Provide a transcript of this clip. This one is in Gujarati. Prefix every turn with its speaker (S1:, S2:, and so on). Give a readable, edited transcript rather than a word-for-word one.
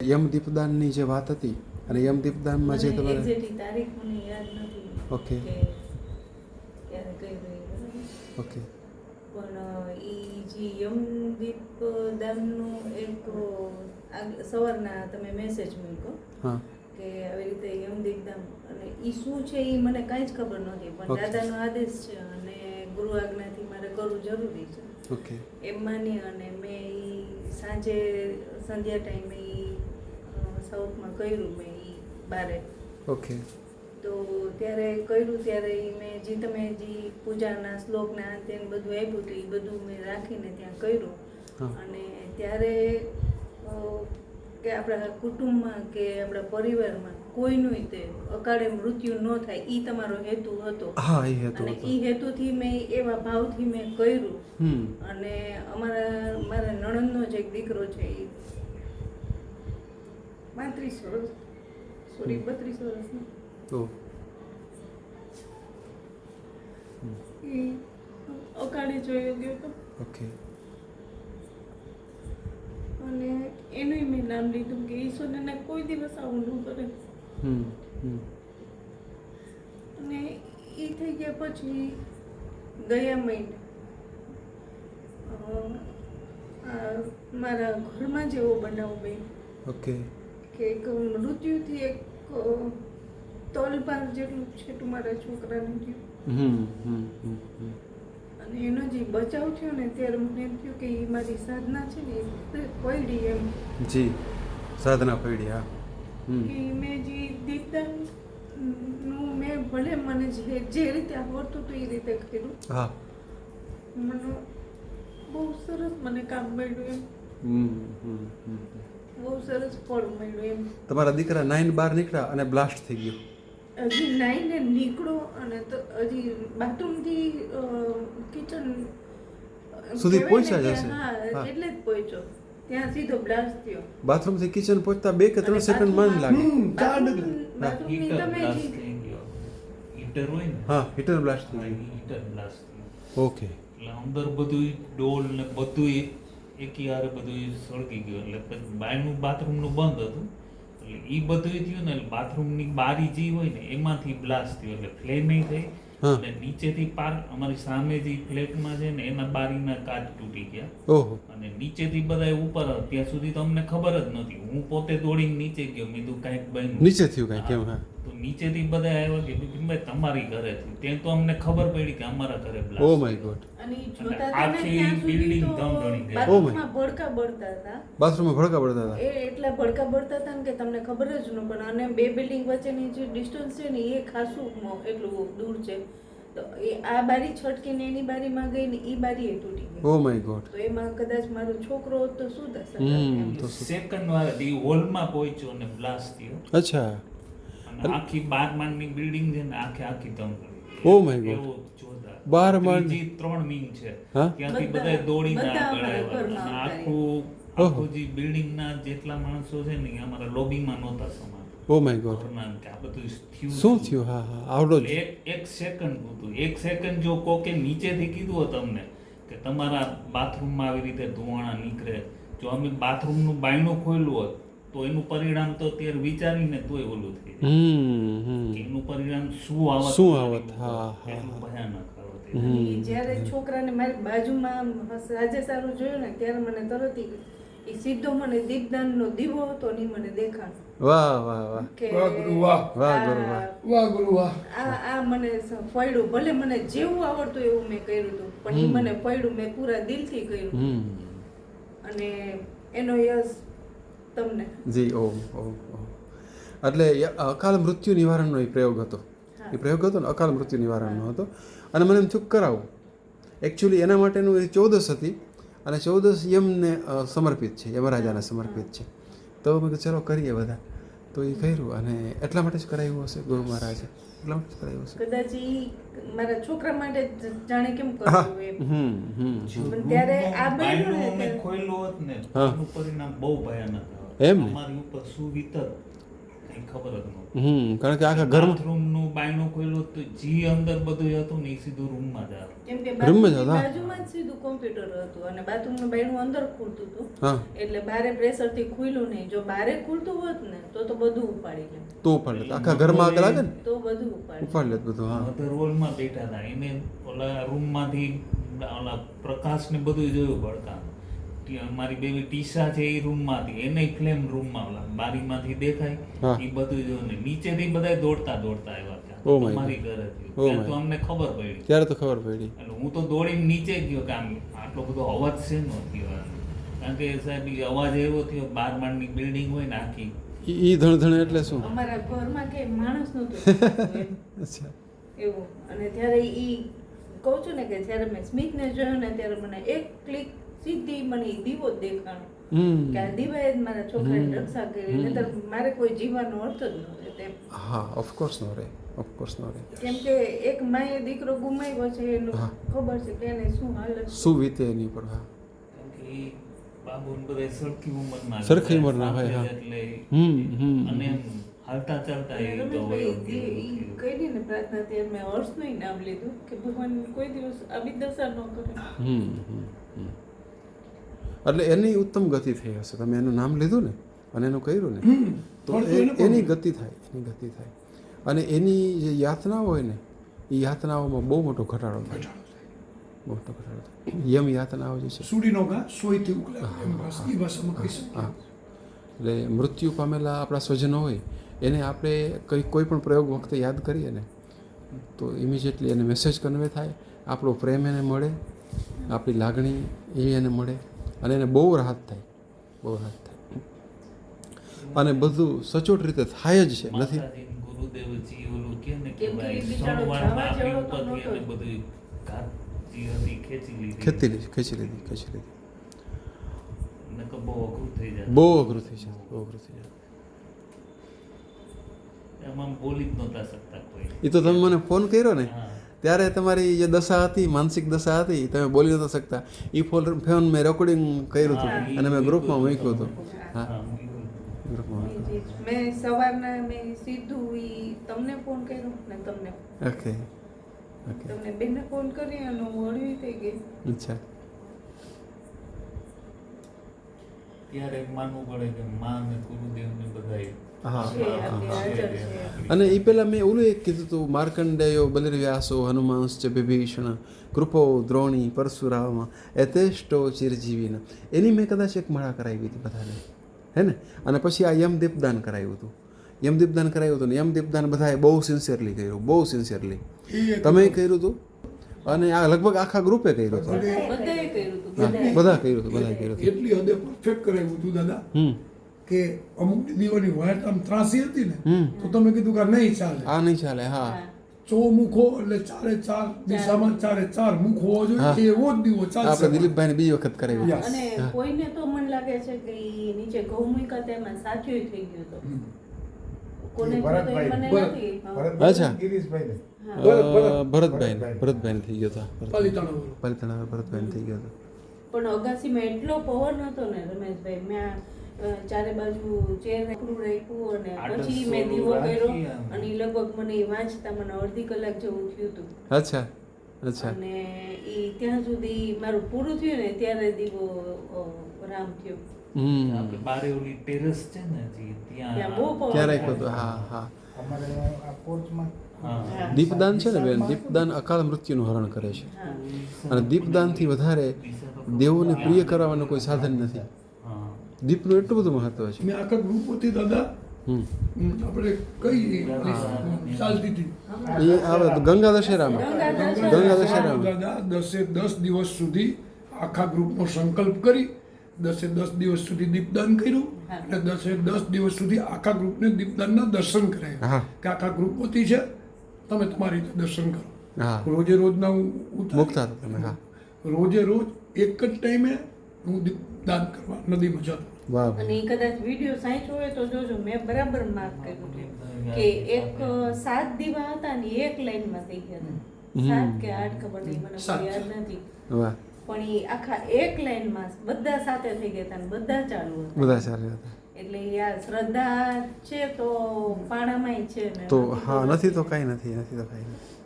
S1: યમ દીપદાનની જે વાત હતી અને યમ દીપદાનમાં જે તમારે
S2: એક્ઝેક્ટ તારીખ મને યાદ નથી
S1: ઓકે
S2: કે ક્યારે કઈ રહી બરાબર
S1: ઓકે
S2: પણ એ જે યમદીપ દાનનું એક સવારના તમે મેસેજ મૂકો
S1: હા
S2: કે આવી રીતે યમદીપ દાન અને એ શું છે એ મને કાંઈ જ ખબર નહોતી પણ
S1: Okay.
S2: દાદાનો આદેશ છે અને ગુરુ આજ્ઞાથી મારે કરવું જરૂરી છે
S1: ઓકે
S2: એમ માની અને મેં એ સાંજે સંધ્યા ટાઈમે એ સાઉથમાં કર્યું મેં એ બારે
S1: ઓકે
S2: તો ત્યારે કર્યું ત્યારે ઈ મેં જે તમે જે પૂજાના શ્લોકના તેને બધું આપ્યું હતું એ બધું મેં રાખીને ત્યાં કર્યું
S1: હા.
S2: અને ત્યારે કે આપણા કુટુંબમાં કે આપણા પરિવારમાં કોઈનું તે અકાળે મૃત્યુ ન થાય એ તમારો હેતુ હતો
S1: હા એ હતો
S2: અને એ હેતુથી મેં એવા ભાવથી મેં કર્યું અને મારા નણંદનો જ એક દીકરો છે એ 35 વર્ષ સોરી 32 વર્ષનો
S1: ઓ
S2: એ અકાળે જોયો ગયો હતો
S1: ઓકે
S2: અને એનું મેં નામ લીધું કે ઈશ્વરને કોઈ દિવસ આવું ન કરે અને એ થઈ ગયા પછી ગયા મહિને મારા ઘરમાં જેવો બનાવ બન્યો
S1: ઓકે
S2: કે એક મૃત્યુથી એક તલપાર જેટલું છેટું મારા છોકરાને થયું અને એનો જે બચાવ થયો ને ત્યારે મને એમ થયું કે એ મારી સાધના છે ને એ પડી એમ
S1: જી સાધના પડી હા
S2: કે મેં જે દીપદાન નું મેં ભલે મને જે રીતે આવડતું હતું એ રીતે કર્યું
S1: હા
S2: મને બહુ સરસ મને કામ મળ્યું એમ બહુ સરસ ફળ મળ્યું એમ
S1: તમારા દીકરા 9 નીકળ્યા અને બ્લાસ્ટ થઈ ગયો
S2: હજી નાઈને નીકળો અને તો હજી બાથરૂમથી કિચન
S1: સુધી પહોંચ્યા જ હશે.
S2: હા
S1: હા.
S2: એટલે જ પહોંચ્યો ત્યાં સીધો બ્લાસ્ટ થયો
S1: બાથરૂમથી કિચન પહોંચતા 2 કે 3 સેકન્ડ માં જ લાગે
S2: બાથરૂમની તમે
S3: હીટર હોય ને
S1: હા હીટર બ્લાસ્ટ થઈ
S3: હીટર બ્લાસ્ટ થયું
S1: ગયું ઓકે
S3: એટલે અંદર બધું ડોલ ને બધું એકી હારે બધું સળગી ગયું એટલે પછી બાયનું બાથરૂમનું બંધ હતું એટલે એ બધું થયું ને એટલે બાથરૂમની બારી જે હોય ને એમાંથી બ્લાસ્ટ થયો એટલે ફ્લેમ થઈ
S1: હા.
S3: અને નીચેથી અમારી સામે જે ફ્લેટમાં છે ને એના બારીના કાચ તૂટી ગયા
S1: ઓહો
S3: અને નીચેથી બધા ઉપર ત્યાં સુધી તો અમને ખબર જ નહોતી હું પોતે દોડીને નીચે ગયો મેં કીધું કાંઈક બન્યું
S1: નીચે થયું કાંઈ કેમ હા
S3: તો નીચેથી બધા આવ્યા કે ભાઈ તમારી ઘરે થયું ત્યાં તો અમને ખબર પડી કે અમારા ઘરે
S1: ઓ
S3: blast
S1: માય ગોડ
S2: અને ઈ જોતા
S3: આખી
S2: હતા ને ત્યાં સુધી
S3: building
S2: તો
S3: ધમધમી ગઈ.
S2: બાથરૂમમાં ભડકા બળતા હતા
S1: બાથરૂમમાં ભડકા પડતા હતા
S2: એ એટલા ભડકા બળતા હતા ને કે તમને ખબર જ ન પડે અને બે બિલ્ડિંગ વચ્ચેની જે ડિસ્ટન્સ છે ને એ ખાસું એટલું દૂર છે તો એ આ બારી છટકીને એની બારીમાં ગઈ ને એ બારી એ તૂટી ગઈ
S1: ઓ માય ગોડ
S2: તો એમાં કદાચ મારો છોકરો હોત તો શું થશે
S1: તો
S3: સેકન્ડ વાર એ હોલમાં પહોંચ્યો ને બ્લાસ્ટ થયો
S1: અચ્છા
S3: અને આખી 12 માળની બિલ્ડિંગ છે ને આખી ધમધમી
S1: ઓ માય ગોડ
S3: એવો જોરદાર
S1: 12 માળ
S3: ત્રીજી 3 વિંગ છે
S1: હા?
S3: ત્યાંથી
S2: બધા-
S3: બધા દોડીને
S2: બધા
S3: આગળ
S2: અમારા
S3: આવ્યા
S2: ઘરમાં
S3: અને
S2: આવતા
S3: આખું જે બિલ્ડિંગના જેટલા માણસો છે ને એ અમારા લોબીમાં નહોતા સમાતા
S1: ઓ માય ગોડ
S3: ઘરના કે આ બધું થયું
S1: શું થયું હા હા આવડો જ
S3: એક સેકન્ડ હતું એક સેકન્ડ જો કોકે નીચેથી કીધું હોત તમને કે તમારા બાથરૂમમાં આવી રીતે ધુવાણા નીકળે જો અમે બાથરૂમનું બાયણું ખોલ્યું હોત તો એનું પરિણામ તો અત્યારે વિચારીને તોય ઓલું થઈ જાય કે એનું પરિણામ શું આવત
S1: શું આવત? હા, હા,
S3: એટલું ભયાનક આવત એ.
S2: અને ઈ જ્યારે છોકરાને મારી બાજુમાં સાજે સારું જોયું ને ત્યારે મને તરત એ સીધો મને દીપદાનનો દીવો હતો ને ઈ મને દેખાણો
S1: વાહ વાહ વાહ
S2: કે
S4: વાહ ગુરુ વાહ.
S1: વાહ ગુરુ વાહ.
S4: વાહ ગુરુ વાહ.
S2: આ મને ફળ્યું ભલે મને જેવું આવડતું એવું મેં કર્યું હતું પણ એ મને ફળ્યું મેં પૂરા દિલથી કર્યું અને એનો યશ તમને
S1: જી ઓમ ઓમ ઓમ એટલે અકાલ મૃત્યુ નિવારણનો એ પ્રયોગ હતો એ પ્રયોગ હતો ને અકાલ મૃત્યુ નિવારણનો હતો અને મને એમ થયું કરાવું એકચ્યુઅલી એના માટેનું એ 14 હતી અને 14 યમને સમર્પિત છે યમરાજાને સમર્પિત છે તો મેં કીધું ચલો કરીએ બધા તો એ કર્યું અને એટલા માટે જ કરાવ્યું હશે ગુરુ મહારાજે એટલા માટે જ કરાવ્યું હશે
S2: કદાચ ઈ મારા છોકરા માટે જાણે કેમ
S1: હા
S2: કર્યું એમ પણ
S3: જો
S2: ત્યારે આ
S3: બાયણું
S2: બન્યું
S3: અમે
S2: ને
S3: ખોલ્યું હોત ને
S1: હા.
S3: એનું પરિણામ બહુ ભયાનક આવત.
S1: એમ ને?
S3: અમારી ઉપર સુવિતર આખી ખબર જ નહોતી.
S1: કારણ કે આખા ઘરમાં
S3: બાથરૂમનું બાયણું ખોલ્યું તો જી અંદર બધું હતું ને એ સીધું રૂમમાં જ આવે.
S2: કેમ કે
S1: રૂમમાં જ
S2: બાથરૂમની
S1: હતા.
S2: બાજુમાં જ સીધું કોમ્પ્યુટર હતું અને બાથરૂમનું બાયણું અંદર ખુલતું હતું.
S1: હા
S2: એટલે બારે પ્રેશરથી ખુલ્યું નહીં. જો બારે ખુલતું હોત ને તો બધું ઉપાડી લે.
S1: તો ઉપાડ લે આખા ઘરમાં આગ લાગે ને
S2: તો બધું ઉપાડી લે.
S1: ઉપાડ લે બધું. હા
S3: મધર હોલમાં બેઠા હતા એને ઓલા રૂમમાંથી ઓલા પ્રકાશને બધું જોયું ભડકા. મારી બેબી ટીસા છે એ રૂમમાં હતી એને ફ્લેમ રૂમમાં ઓલા બારીમાંથી દેખાય
S1: હા.
S3: એ બધું જોયું ને નીચેથી બધા દોડતા આવ્યા ત્યાં
S1: Oh my
S3: અમારી
S1: God.
S3: ઘરેથી.
S1: Oh
S3: ત્યાં
S1: my
S3: તો અમને ખબર પડી
S1: ત્યારે તો ખબર પડી.
S3: એટલે હું તો દોડીને નીચે ગયો કે આમ આટલો બધો અવાજ છે નો થયો એમ. કારણ કે સાહેબ ઈ અવાજ એવો થયો 12 માળની બિલ્ડિંગ હોય ને આખી
S1: ઈ ધણ એટલે શું?
S2: અમારા ઘરમાં કે માણસ નહોતું એમ.
S1: અચ્છા
S2: એવું. અને ત્યારે ઈ કહું છું ને કે જ્યારે મેં સ્મિતને જોયો ને ત્યારે મને એક ક્લિક સીધી મને ઈ દીવો જ દેખાણો કે આ દીવાએ જ મારા છોકરાની રક્ષા કરી. નહીંતર મારે કોઈ જીવવાનો અર્થ જ ન રહે તેમ.
S1: હા ઓફકોર્સ નો રે ઓફકોર્સ નો રે.
S2: કેમ કે એક માએ દીકરો ગુમાવ્યો છે એનું
S1: હા.
S2: ખબર છે કે એને શું હાલત છે.
S1: શું વીતે એની ઉપર. હા
S3: કારણ કે ઈ બાબુને બધા સરખી ઉંમરના
S1: સરખી ઉંમરના હોય, હા.
S3: એટલે
S1: હમ.
S3: અને એમ હાલતા ચાલતા
S2: અને
S3: એ તો
S2: રમેશભાઈ,
S3: વયો ગયો.
S2: ઈ કરી ને પ્રાર્થના ત્યારે મેં હર્ષનું નામ લીધું કે ભગવાન કોઈ દિવસ આવી દશા ન કરે.
S1: એટલે એની ઉત્તમ ગતિ થઈ હશે. તમે એનું નામ લીધું ને અને એનું કર્યું ને તો એની ગતિ થાય અને એની જે યાતનાઓ હોય ને એ યાતનાઓમાં બહુ મોટો ઘટાડો થાય. યમ યાતનાઓ જે છે
S4: સુડીનો ઘા સોયથી ઉકળે એમ એ ભાષામાં કહી શકીએ.
S1: હા એટલે મૃત્યુ પામેલા આપણા સ્વજનો હોય એને આપણે કોઈ પણ પ્રયોગ વખતે યાદ કરીએ ને તો ઇમિજિએટલી એને મેસેજ કન્વે થાય, આપણો પ્રેમ એને મળે, આપણી લાગણી એ એને મળે અને એને બહુ રાહત થાય. અને બધું સચોટ રીતે થાય જ છે. નથી
S3: માતાજી ને ગુરુદેવજી ઓલું કે ને કે
S2: કેમ કે
S3: ભાઈ
S2: ઈ બિચારો
S3: સોમવારમાં
S2: જવા
S3: આપણી
S2: જેવો તો
S3: ઉપરથી
S2: નહોતો.
S3: એને બધું ઘાત જે હતી ખેંચી લીધી.
S1: ખેંચી લીધી
S3: નકર બહુ અઘરું થઈ જાય.
S1: બહુ અઘરું થઈ જાય.
S3: એમાં બોલી જ નહોતા શકતા કોઈ.
S1: એ તો તમે મને ફોન કર્યો ને
S3: હા.
S1: ત્યારે તમારી જે દશા હતી, માનસિક દશા હતી, તમે બોલી નહોતા શકતા. એ ફોન મેં રેકોર્ડિંગ કર્યું હતું અને મેં ગ્રુપમાં મૂક્યું હતું. હા
S3: હા,
S1: ગ્રુપમાં
S2: મેં સવારના મેં સીધું ઈ તમને ફોન કર્યો ને તમને
S1: ઓકે
S2: બેને ફોન કરી અને હું હળવી થઈ ગઈ.
S1: અચ્છા
S3: ત્યારે માનવું પડે કે માં ને ગુરુદેવ ને બધાય
S1: હા
S2: છે આપણી હાજર છે.
S1: અને એ પહેલાં મેં ઓલું એક કીધું હતું માર્કંડેયો બલિર્વ્યાસો હનુમાંશ્ચ વિભીષણ કૃપો દ્રોણી પરશુરામ એતેષ્ટો ચિરજીવીન એની મેં કદાચ એક માળા કરાવી હતી બધાને, હે ને. અને પછી આ યમદીપદાન કરાવ્યું હતું. ને યમદીપદાન બધાએ બહુ સિન્સિયરલી કર્યું, તમે કર્યું હતું અને આ લગભગ આખા ગ્રુપે કર્યું હતું.
S2: બધાએ કર્યું હતું.
S1: હા, બધા કર્યું હતું.
S4: એટલી હદે પરફેક્ટ કરાવ્યું હતું દાદા કે અમુક દીવાની વાયર આમ ત્રાસી હતી ને તો તમે કીધું કે આ નહીં ચાલે.
S1: આ નહીં ચાલે. હા
S4: ચોમુખો એટલે ચારે ચાર દિશામાં ચારે ચાર મુખ હોવો જોઈએ એવો જ દીવો
S1: આપણે
S4: ચાલશે.
S1: દિલીપભાઈને બીજી વખત કરાવ્યું હતું.
S4: Yes.
S2: અને કોઈને તો મને લાગે છે કે ઈ નીચે ઘઉં મૂક્યા તેમાં સાચું થઈ ગયું હતું. કોને તો એ મને નથી. હા.
S1: અચ્છા.
S2: હા.
S1: ભરતભાઈને થઈ ગયો હતો.
S4: પાલિતાણા
S1: પાલિતાણા ભરતભાઈને થઈ ગયો હતો.
S2: પણ અગાસીમાં એટલો પવન હતો ને રમેશભાઈ, મેં ચારે બાજુ ચેર રાખ્યું અને પછી મેં દીવો કર્યો અને ઈ લગભગ મને ઈ વાંચતા મને અડધી કલાક જેવું થયું હતું.
S1: અચ્છા
S2: અને ઈ ત્યાં સુધી મારું પૂરું થયું ને ત્યારે દીવો રામ થયો.
S3: આપણે બારે ઓલી ટેરેસ છે ને જી
S2: ત્યાં બહુ
S3: ત્યાં
S2: પવન
S1: ક્યાં રાખ્યો હતો? હા
S3: હા.
S1: દીપદાન છે ને બેન, દીપદાન અકાળ મૃત્યુનું હરણ કરે છે.
S2: હા.
S1: અને દીપદાનથી વધારે દેવોને પ્રિય કરાવવાનું કોઈ સાધન નથી.
S3: હા.
S1: દીપનું એટલું બધું મહત્વ છે.
S4: મેં આખા ગ્રુપોથી દાદા
S1: હમ.
S4: આપણે કઈ ચાલતી હતી
S1: એ આવે તો ગંગા દશેરામાં. ગંગા દશેરામાં
S4: દાદા 10 દિવસ સુધી આખા ગ્રુપનો સંકલ્પ કરી 10 દિવસ સુધી દીપદાન કર્યું અને 10 દિવસ સુધી આખા ગ્રુપને દીપદાનના દર્શન કરાયા
S1: હા.
S4: કે આખા ગ્રુપોથી છે તમે તમારી રીતે દર્શન કરો.
S1: હા
S4: રોજે રોજના હું
S1: મુકતા હતા તમે. હા
S4: રોજે રોજ એક જ ટાઈમે હું દીપદાન કરવા નદીમાં જતો.
S1: વાહ
S2: અને ઈ કદાચ વિડીયો સાંચ્યો હોય તો જોજો, મેં બરાબર માર્ક કર્યું હતું કે એક 7 દીવા હતા ને એક લાઈનમાં થઈ ગયા હતા. 7 કે 8 ખબર નહીં, મને કોઈ યાદ નથી.
S1: વાહ
S2: પણ ઈ આખા એક લાઈનમાં બધા સાથે થઈ ગયા હતા ને બધા ચાલુ હતા.
S1: બધા ચાલે હતા.
S2: એટલે આ શ્રદ્ધા છે તો પાણામાંય છે ને
S1: તો હા નથી તો કાંઈ નથી નથી તો કાંઈ નથી